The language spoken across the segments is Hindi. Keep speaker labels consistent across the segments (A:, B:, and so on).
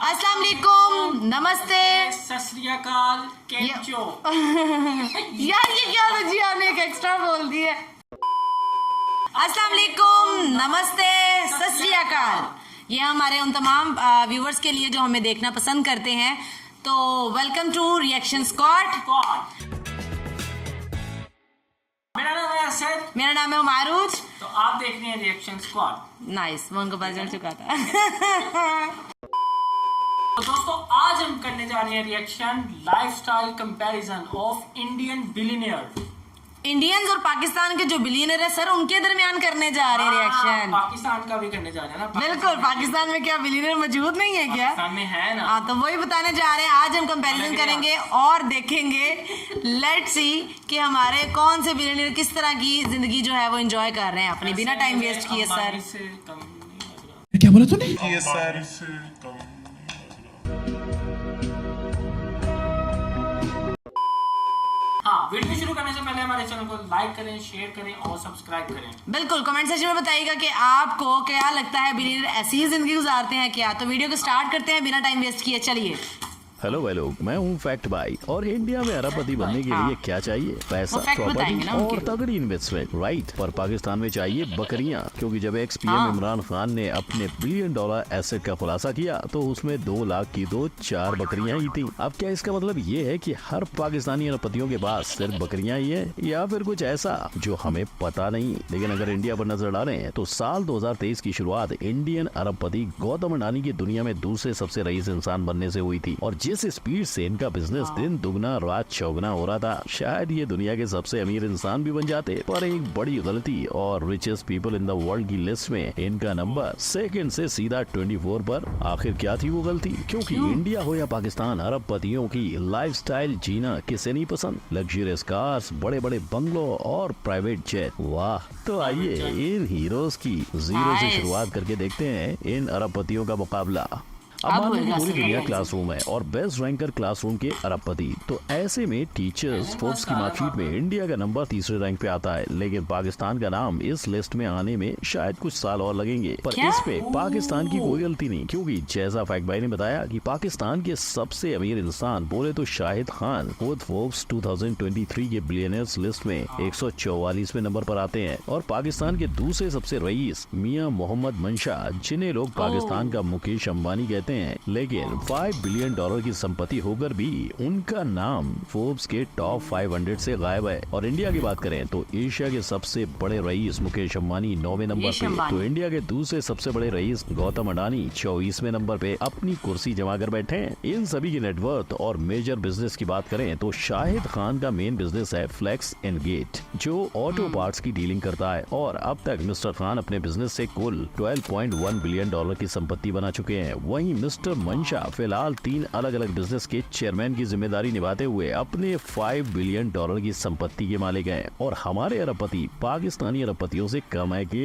A: अस्सलाम वालेकुम, नमस्ते,
B: सत श्री अकाल, कैचो।
A: यार ये क्या था जी, आपने एक एक्स्ट्रा बोल दिया। अस्सलाम वालेकुम, नमस्ते, सत श्री अकाल। ये हमारे उन तमाम व्यूवर्स के लिए जो हमें देखना पसंद करते हैं। तो वेलकम टू रिएक्शन स्क्वाड।
B: मेरा नाम है असद।
A: मेरा नाम है मारूज।
B: तो आप देख रहे हैं रिएक्शन स्क्वाड।
A: नाइस, वो उनको पता चल चुका था।
B: तो दोस्तों आज हम करने जा रहे हैं reaction lifestyle comparison of Indian billionaire.
A: Indians और पाकिस्तान के जो बिलियनर है सर, उनके दरमियान करने जा रहे हैं रिएक्शन।
B: पाकिस्तान का भी करने जा रहे हैं ना।
A: बिल्कुल, पाकिस्तान में क्या बिलियनर मौजूद नहीं है क्या?
B: पाकिस्तान में है ना।
A: हाँ, तो वही बताने जा रहे हैं। आज हम कंपैरिजन करेंगे और देखेंगे, लेट्स सी कि हमारे कौन से बिलियनर किस तरह की जिंदगी जो है वो एंजॉय कर रहे हैं अपनी, बिना टाइम वेस्ट किए। सर
C: क्या बोला तूने?
B: हाँ, वीडियो शुरू करने से पहले हमारे चैनल को लाइक करें, शेयर करें और सब्सक्राइब करें।
A: बिल्कुल, कमेंट सेक्शन में बताइएगा कि आपको क्या लगता है, बिलियनर ऐसी ही जिंदगी गुजारते हैं क्या? तो वीडियो को स्टार्ट करते हैं बिना टाइम वेस्ट किए। चलिए।
D: हेलो भाई लोग, मैं हूँ फैक्ट भाई। और इंडिया में अरबपति बनने के लिए क्या चाहिए? पैसा, प्रॉपर्टी और तगड़ी इन्वेस्टमेंट, राइट। पर पाकिस्तान में चाहिए बकरियां, क्योंकि जब एक्स पीएम इमरान खान ने अपने $1 बिलियन एसेट का खुलासा किया तो उसमें 2 लाख की 4 बकरियां ही थी। अब क्या इसका मतलब ये है कि हर पाकिस्तानी अरबपतियों के पास सिर्फ बकरियां ही है, या फिर कुछ ऐसा जो हमें पता नहीं? लेकिन अगर इंडिया पर नजर डालें तो साल 2023 की शुरुआत इंडियन अरबपति गौतम अडानी की दुनिया में दूसरे सबसे रईस इंसान बनने से हुई थी। और जिस स्पीड से इनका बिजनेस दिन दुगना रात चौगुना हो रहा था, शायद ये दुनिया के सबसे अमीर इंसान भी बन जाते। पर एक बड़ी गलती, और richest people in the world की लिस्ट में इनका नंबर सेकंड से सीधा 24 पर। आखिर क्या थी वो गलती? क्योंकि इंडिया हो या पाकिस्तान, अरबपतियों की लाइफस्टाइल जीना किसे नहीं पसंद? लग्जरियस कार्स, बड़े बड़े बंगलों और प्राइवेट जेट। वाह, तो आइए इन हीरोज की जीरो से शुरुआत करके देखते हैं इन अरबपतियों का मुकाबला। अब मान लो पूरी दुनिया क्लासरूम है और बेस्ट रैंकर क्लासरूम के अरबपति, तो ऐसे में टीचर्स फोर्ब्स की मार्कशीट में इंडिया का नंबर तीसरे रैंक पे आता है। लेकिन पाकिस्तान का नाम इस लिस्ट में आने में शायद कुछ साल और लगेंगे। पर इस पे पाकिस्तान की कोई गलती नहीं, क्योंकि जैसा फैक्ट भाई ने बताया कि पाकिस्तान के सबसे अमीर इंसान बोले तो शाहिद खान खुद फोर्ब्स 2023 के बिलियनर्स लिस्ट में 144वें नंबर पर आते हैं। और पाकिस्तान के दूसरे सबसे रईस मियां मोहम्मद मंशा, जिन्हें लोग पाकिस्तान का मुकेश अंबानी कहते हैं, लेकिन $5 बिलियन की संपत्ति होकर भी उनका नाम फोर्ब्स के टॉप 500 से गायब है। और इंडिया की बात करें तो एशिया के सबसे बड़े रईस मुकेश अंबानी 9वें नंबर पे, तो इंडिया के दूसरे सबसे बड़े रईस गौतम अडानी 24वें नंबर पे अपनी कुर्सी जमा कर बैठे हैं। इन सभी की नेटवर्थ और मेजर बिजनेस की बात करें तो शाहिद खान का मेन बिजनेस है फ्लेक्स एंड गेट, जो ऑटो पार्ट्स की डीलिंग करता है। और अब तक मिस्टर खान अपने बिजनेस से कुल $12.1 बिलियन की संपत्ति बना चुके हैं। वहीं मिस्टर मंशा फिलहाल 3 अलग अलग बिजनेस के चेयरमैन की जिम्मेदारी निभाते हुए अपने $5 बिलियन की संपत्ति के मालिक हैं। और हमारे अरबपति पाकिस्तानी अरबपतियों से कम है कि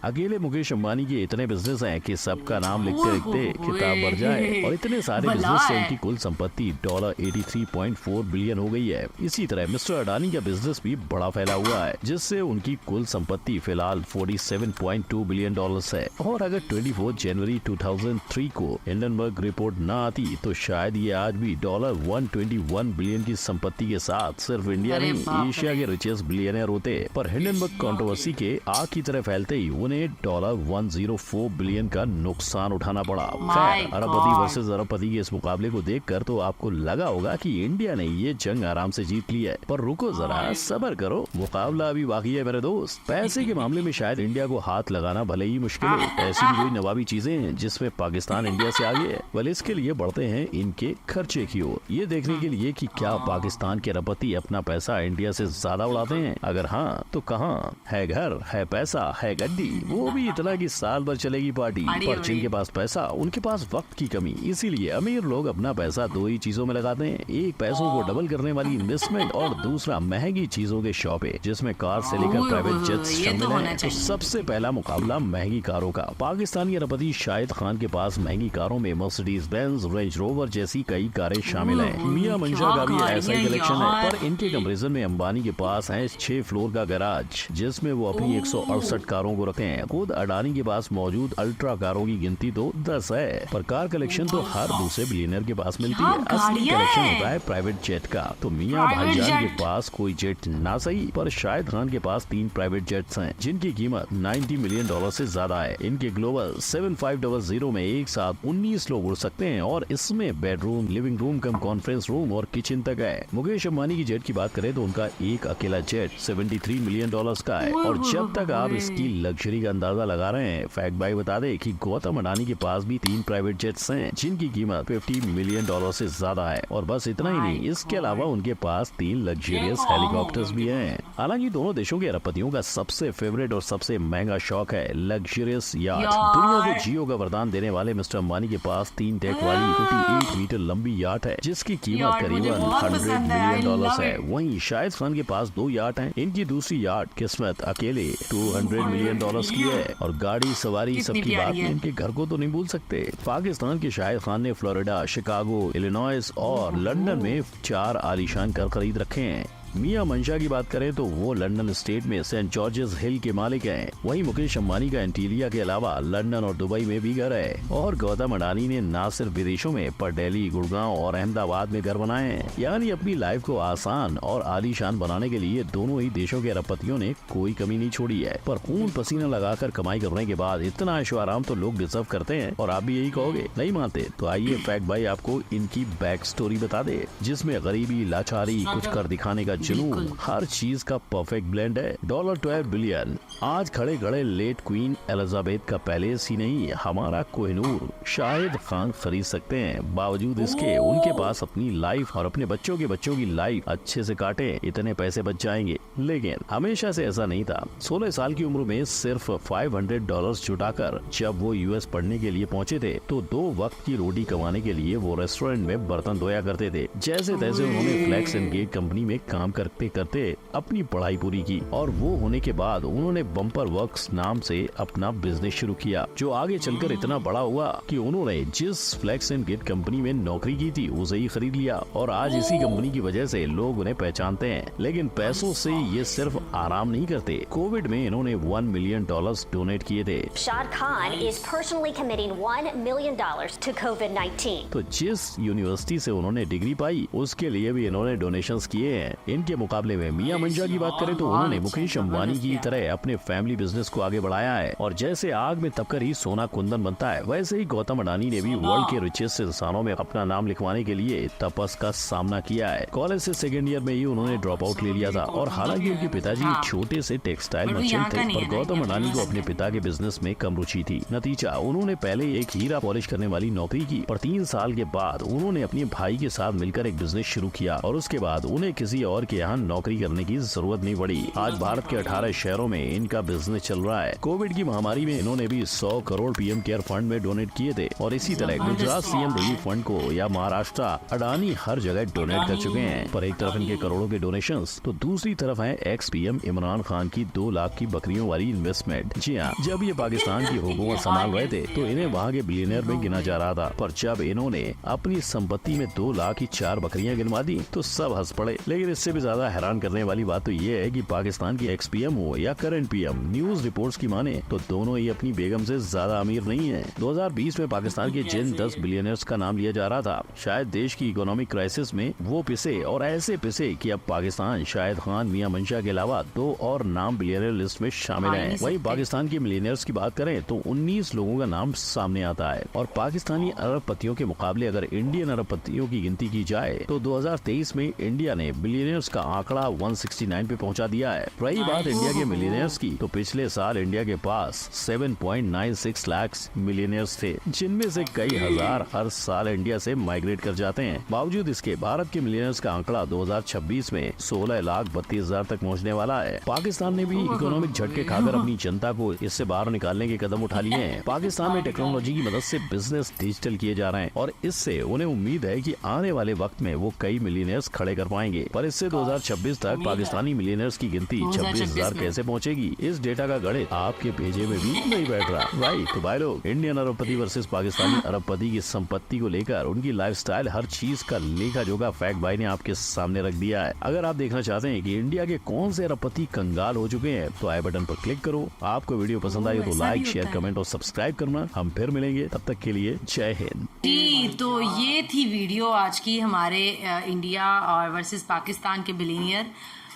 D: अकेले मुकेश अंबानी के इतने बिजनेस हैं कि सबका नाम लिखते लिखते किताब भर जाए। और इतने सारे बिजनेस से उनकी कुल संपत्ति $83.4 बिलियन हो गई है। इसी तरह मिस्टर अडानी का बिजनेस भी बड़ा फैला हुआ है, जिससे उनकी कुल संपत्ति फिलहाल $47.2 बिलियन है। और अगर 24 जनवरी 2003 को हिंडनबर्ग रिपोर्ट न आती तो शायद ये आज भी $121 बिलियन की संपत्ति के साथ सिर्फ इंडिया नहीं, एशिया के रिचेस्ट बिलियनर होते। पर हिंडनबर्ग कंट्रोवर्सी के आग की तरह फैलते ही उन्हें $104 बिलियन का नुकसान उठाना पड़ा। खैर, अरबपति वर्सेस अरबपति के इस मुकाबले को देखकर तो आपको लगा होगा कि इंडिया ने ये जंग आराम से जीत ली है। पर रुको जरा, सब्र करो, मुकाबला अभी बाकी है मेरे दोस्त। पैसे के मामले में शायद इंडिया को हाथ लगाना भले ही मुश्किल हो, ऐसी भी कोई नवाबी चीजें हैं जिसमें पाकिस्तान इंडिया से आगे है। well, इसके लिए बढ़ते हैं इनके खर्चे की ओर, ये देखने के लिए कि क्या पाकिस्तान के अरबपति अपना पैसा इंडिया से ज्यादा उड़ाते हैं। अगर हाँ तो कहाँ? है घर, है पैसा, है गड्डी, वो भी इतना कि साल भर चलेगी पार्टी। पर जिनके पास पैसा, उनके पास वक्त की कमी, इसीलिए अमीर लोग अपना पैसा 2 ही चीजों में लगाते हैं। एक पैसों को डबल करने वाली इन्वेस्टमेंट, और दूसरा महंगी चीजों के शॉपिंग, जिसमें कार से लेकर प्राइवेट जेट्स शामिल हैं। तो सबसे पहला मुकाबला महंगी कारों का। पाकिस्तानी अरबपति शाहिद खान के पास महंगी कारों कारों में मर्सिडीज बेंज, रेंज रोवर जैसी कई कारें शामिल हैं। मियां मंशा का भी ऐसा ही कलेक्शन है, पर इनके कंपैरिजन में अंबानी के पास है 6 फ्लोर का गैराज जिसमें वो अपनी 168 कारों को रखे हैं। खुद अडानी के पास मौजूद अल्ट्रा कारों की गिनती तो 10 है, पर कार कलेक्शन तो हर दूसरे बिलियनर के पास मिलती है। असली कलेक्शन होता है प्राइवेट जेट का। तो मियां भाईजान के पास कोई जेट ना सही, पर शाहिद खान के पास 3 प्राइवेट जेट्स हैं जिनकी कीमत $90 मिलियन से ज्यादा है। इनके ग्लोबल 7500 में एक साथ 19 लोग उड़ सकते हैं और इसमें bedroom, living room cum conference room और किचन तक है। मुकेश अंबानी की जेट की बात करें तो उनका एक अकेला जेट $73 मिलियन का है। और जब तक आप इसकी लग्जरी का अंदाजा लगा रहे हैं, फैक्ट भाई बता दे कि गौतम अडानी के पास भी 3 प्राइवेट जेट्स हैं जिनकी कीमत $50 मिलियन से ज्यादा है। और बस इतना ही नहीं, इसके अलावा उनके पास 3 लग्जरियस हेलीकॉप्टर्स भी हैं। हालांकि दोनों देशों के अरबपतियों का सबसे फेवरेट और सबसे महंगा शौक है लग्जरियस याट। दुनिया को जियो का वरदान देने वाले मिस्टर अंबानी के पास 3 डेक वाली 58 मीटर लंबी याट है जिसकी कीमत करीबन $100 मिलियन है। वहीं शाहिद खान के पास 2 याट हैं। इनकी दूसरी याट किस्मत अकेले $200 मिलियन की है। और गाड़ी सवारी सबकी बात में इनके घर को तो नहीं भूल सकते। पाकिस्तान के शाहिद खान ने फ्लोरिडा, शिकागो, इलिनॉइस और लंदन में 4 आलीशान घर खरीद रखे हैं। मियां मंशा की बात करें तो वो लंदन स्टेट में सेंट जॉर्जेस हिल के मालिक हैं। वहीं मुकेश अंबानी का एंटीलिया के अलावा लंदन और दुबई में भी घर है। और गौतम अडानी ने न सिर्फ विदेशों में पर दिल्ली, गुड़गांव और अहमदाबाद में घर बनाए हैं। यानी अपनी लाइफ को आसान और आलीशान बनाने के लिए दोनों ही देशों के अरबपतियों ने कोई कमी नहीं छोड़ी है। पर खून पसीना लगाकर कमाई करने के बाद इतना ऐशो आराम तो लोग डिजर्व करते हैं। और आप भी यही कहोगे? नहीं मानते? तो आइए फैक्ट भाई आपको इनकी बैक स्टोरी बता दे, जिसमें गरीबी, लाचारी, कुछ कर दिखाने का जुनून, हर चीज का परफेक्ट ब्लेंड है। $12 बिलियन। आज खड़े खड़े लेट क्वीन एलिजाबेथ का पैलेस ही नहीं, हमारा कोहिनूर शाहिद खान खरीद सकते हैं। बावजूद इसके उनके पास अपनी लाइफ और अपने बच्चों की लाइफ अच्छे से काटे, इतने पैसे बच जाएंगे। लेकिन हमेशा से ऐसा नहीं था। 16 साल की उम्र में सिर्फ $500 जुटाकर जब वो US पढ़ने के लिए पहुंचे थे तो 2 वक्त की रोटी कमाने के लिए वो रेस्टोरेंट में बर्तन धोया करते थे। जैसे तैसे उन्होंने फ्लैक्स एंड गेट कंपनी में काम करते करते अपनी पढ़ाई पूरी की। और वो होने के बाद उन्होंने बम्पर वर्क्स नाम से अपना बिजनेस शुरू किया, जो आगे चलकर इतना बड़ा हुआ कि उन्होंने जिस फ्लैक्स एंड गेट कंपनी में नौकरी की थी उसे ही खरीद लिया। और आज इसी कंपनी की वजह से लोग उन्हें पहचानते हैं। लेकिन पैसों से ये सिर्फ आराम नहीं करते। कोविड में इन्होंने $1 मिलियन डोनेट किए थे।
E: Shad Khan is personally committing $1 million to COVID-19.
D: तो जिस यूनिवर्सिटी से उन्होंने डिग्री पाई उसके लिए भी इन्होंने डोनेशंस किए हैं। इनके मुकाबले में मियां मंशा की बात करें तो उन्होंने मुकेश अंबानी की तरह अपने फैमिली बिजनेस को आगे बढ़ाया है। और जैसे आग में तपकर ही सोना कुंदन बनता है, वैसे ही गौतम अडानी ने भी वर्ल्ड के रिचेस्ट इंसानों में अपना नाम लिखवाने के लिए तपस का सामना किया है। कॉलेज से सेकेंड ईयर में ही उन्होंने ड्रॉप आउट ले लिया था। और हालांकि उनके पिताजी एक छोटे से टेक्सटाइल मर्चेंट थे, पर गौतम अडानी को अपने पिता के बिजनेस में कम रुचि थी। नतीजा, उन्होंने पहले एक हीरा पॉलिश करने वाली नौकरी की, पर 3 साल के बाद उन्होंने अपने भाई के साथ मिलकर एक बिजनेस शुरू किया। और उसके बाद उन्हें किसी और के यहाँ नौकरी करने की जरूरत नहीं पड़ी। आज भारत के 18 शहरों में इनका बिजनेस चल रहा है। कोविड की महामारी में इन्होंने भी 100 करोड़ PM केयर फंड में डोनेट किए थे। और इसी तरह गुजरात CM रिलीफ फंड को या महाराष्ट्र अडानी हर जगह डोनेट कर चुके हैं। पर एक तरफ इनके करोड़ों के डोनेशंस, तो दूसरी तरफ है एक्स PM इमरान खान की 2 लाख की बकरियों वाली इन्वेस्टमेंट। जी हाँ, जब ये पाकिस्तान की हुकूमत संभाल रहे थे तो इन्हें वहाँ के बिलियनर में गिना जा रहा था। पर जब इन्होंने अपनी संपत्ति में 2 लाख की 4 बकरियां गिनवा दी तो सब हंस पड़े। लेकिन इससे भी ज्यादा हैरान करने वाली बात तो ये है कि पाकिस्तान की एक्स PM हो या करंट PM, न्यूज रिपोर्ट्स की माने तो दोनों ही अपनी बेगम से ज्यादा अमीर नहीं है। 2020 में पाकिस्तान के जिन 10 बिलियनर्स का नाम लिया जा रहा था, शायद देश की इकोनॉमिक क्राइसिस में वो पिसे और ऐसे पिसे कि अब पाकिस्तान शाहिद खान, मियां मंशा के अलावा 2 और नाम बिलियनर लिस्ट में शामिल है। वहीं पाकिस्तान के मिलियनर्स की बात करें तो 19 लोगों का नाम सामने आता है। और पाकिस्तानी अरबपतियों के मुकाबले अगर इंडियन अरबपतियों की गिनती की जाए तो 2023 में इंडिया ने बिलियनर्स का आंकड़ा 169 पे पहुंचा दिया है। रही बात इंडिया के मिलियनर्स की, तो पिछले साल इंडिया के पास 7.96 लाख मिलियनर्स थे, जिनमें से कई हजार हर साल इंडिया से माइग्रेट कर जाते हैं। बावजूद इसके भारत के मिलियनर्स का आंकड़ा 2026 में 16,32,000 तक पहुंचने वाला है। पाकिस्तान ने भी इकोनॉमिक झटके खाकर अपनी जनता को इससे बाहर निकालने के कदम उठा लिए हैं। पाकिस्तान में टेक्नोलॉजी की मदद से बिजनेस डिजिटल किए जा रहे हैं और इससे उन्हें उम्मीद है कि आने वाले वक्त में वो कई मिलियनर्स खड़े कर पाएंगे। पर इससे 2026 तक पाकिस्तानी मिलियनर्स की गिनती 26,000 कैसे पहुंचेगी, इस डेटा का गणित आपके भेजे में भी नहीं बैठ रहा। राइट, तो भाई लोग, इंडियन अरबपति वर्सेस पाकिस्तानी अरबपति की संपत्ति को लेकर, उनकी लाइफस्टाइल, हर चीज का लेखा जोखा फैक्ट भाई ने आपके सामने रख दिया है। अगर आप देखना चाहते हैं कि इंडिया के कौन से अरबपति कंगाल हो चुके हैं, तो आई बटन पर क्लिक करो। आपको वीडियो पसंद आई तो लाइक, शेयर, कमेंट और सब्सक्राइब करना। हम फिर मिलेंगे, तब तक के लिए जय हिंद
A: जी। तो ये थी वीडियो आज की हमारे इंडिया और वर्सेस पाकिस्तान के बिलियनियर।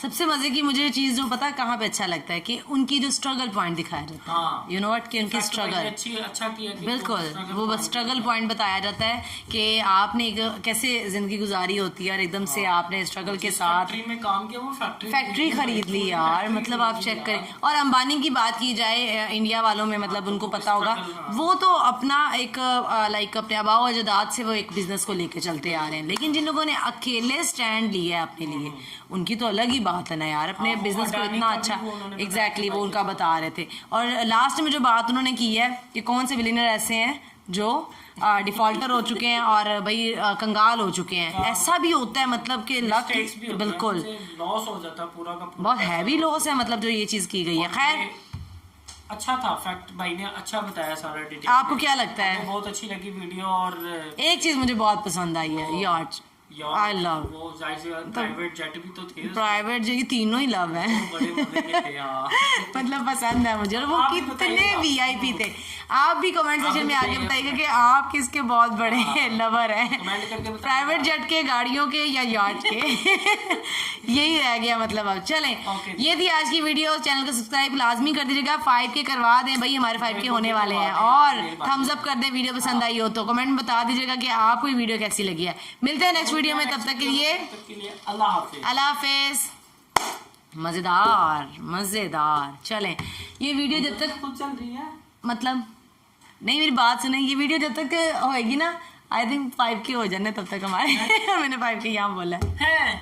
A: सबसे मजे की मुझे चीज जो पता है कहाँ पे अच्छा लगता है कि उनकी जो स्ट्रगल पॉइंट दिखाया जाता है।
B: हाँ।
A: यू नो व्हाट, कि उनकी स्ट्रगल
B: अच्छा किया कि
A: बिल्कुल वो बस स्ट्रगल पॉइंट बताया जाता है कि आपने कैसे जिंदगी गुजारी होती है और एकदम से आपने स्ट्रगल के साथ
B: फैक्ट्री में काम किया, वो
A: फैक्ट्री खरीद ली यार। मतलब आप चेक करें। और अंबानी की बात की जाए इंडिया वालों में, मतलब उनको पता होगा, वो तो अपना एक लाइक अपने आबाओ अजदाद से वो एक बिजनेस को लेके चलते आ रहे हैं। लेकिन जिन लोगों ने अकेले स्टैंड लिया है अपने लिए, उनकी तो अलग ही बात है ना यार। अपने बिजनेस को इतना अच्छा एग्जैक्टली वो उनका बता रहे थे। और लास्ट में जो बात उन्होंने की है कि कौन से बिलियनर ऐसे हैं जो डिफॉल्टर हो चुके हैं और भाई कंगाल हो चुके हैं। ऐसा भी होता है, मतलब कि लक बिल्कुल
B: लॉस हो जाता है पूरा का पूरा।
A: बहुत हैवी लॉस है, मतलब जो ये चीज की गई है। खैर
B: अच्छा था, फैक्ट भाई ने अच्छा बताया सारा डिटेल।
A: आपको क्या लगता है?
B: बहुत अच्छी लगी वीडियो। और
A: एक चीज मुझे बहुत पसंद आई है, यार आई लव
B: वो प्राइवेट जेट भी तो थे,
A: प्राइवेट जो ये तीनों ही लव है।
B: बड़े बड़े थे यार।
A: मतलब पसंद है मुझे। और वो
B: आप भी
A: कितने
B: बताइएगा।
A: वीआईपी थे। आप भी कमेंट सेक्शन में आके बताइएगा कि आप किसके बहुत बड़े लवर हैं,
B: कमेंट करके बताइएगा।
A: प्राइवेट जेट के, गाड़ियों के या याट के। यही रह गया मतलब। अब चलें, ये थी आज की वीडियो। चैनल को सब्सक्राइब लाजमी कर दीजिएगा। 5K करवा दें भाई, हमारे 5K होने वाले हैं। और थम्स अप कर दें वीडियो पसंद आई हो तो। कमेंट में बता दीजिएगा कि आपको ये वीडियो कैसी लगी है। मिलते हैं नेक्स्ट वीडियो में, तब तक के लिए
B: अल्लाह हाफिज।
A: अल्लाह हाफिज। मजेदार मजेदार। चलें, ये वीडियो जब तक
B: खुद चल रही है,
A: मतलब नहीं, मेरी बात सुने। ये वीडियो जब तक होएगी ना, आई थिंक 5K हो जाने तब तक हमारे। मैंने 5K यहाँ बोला है।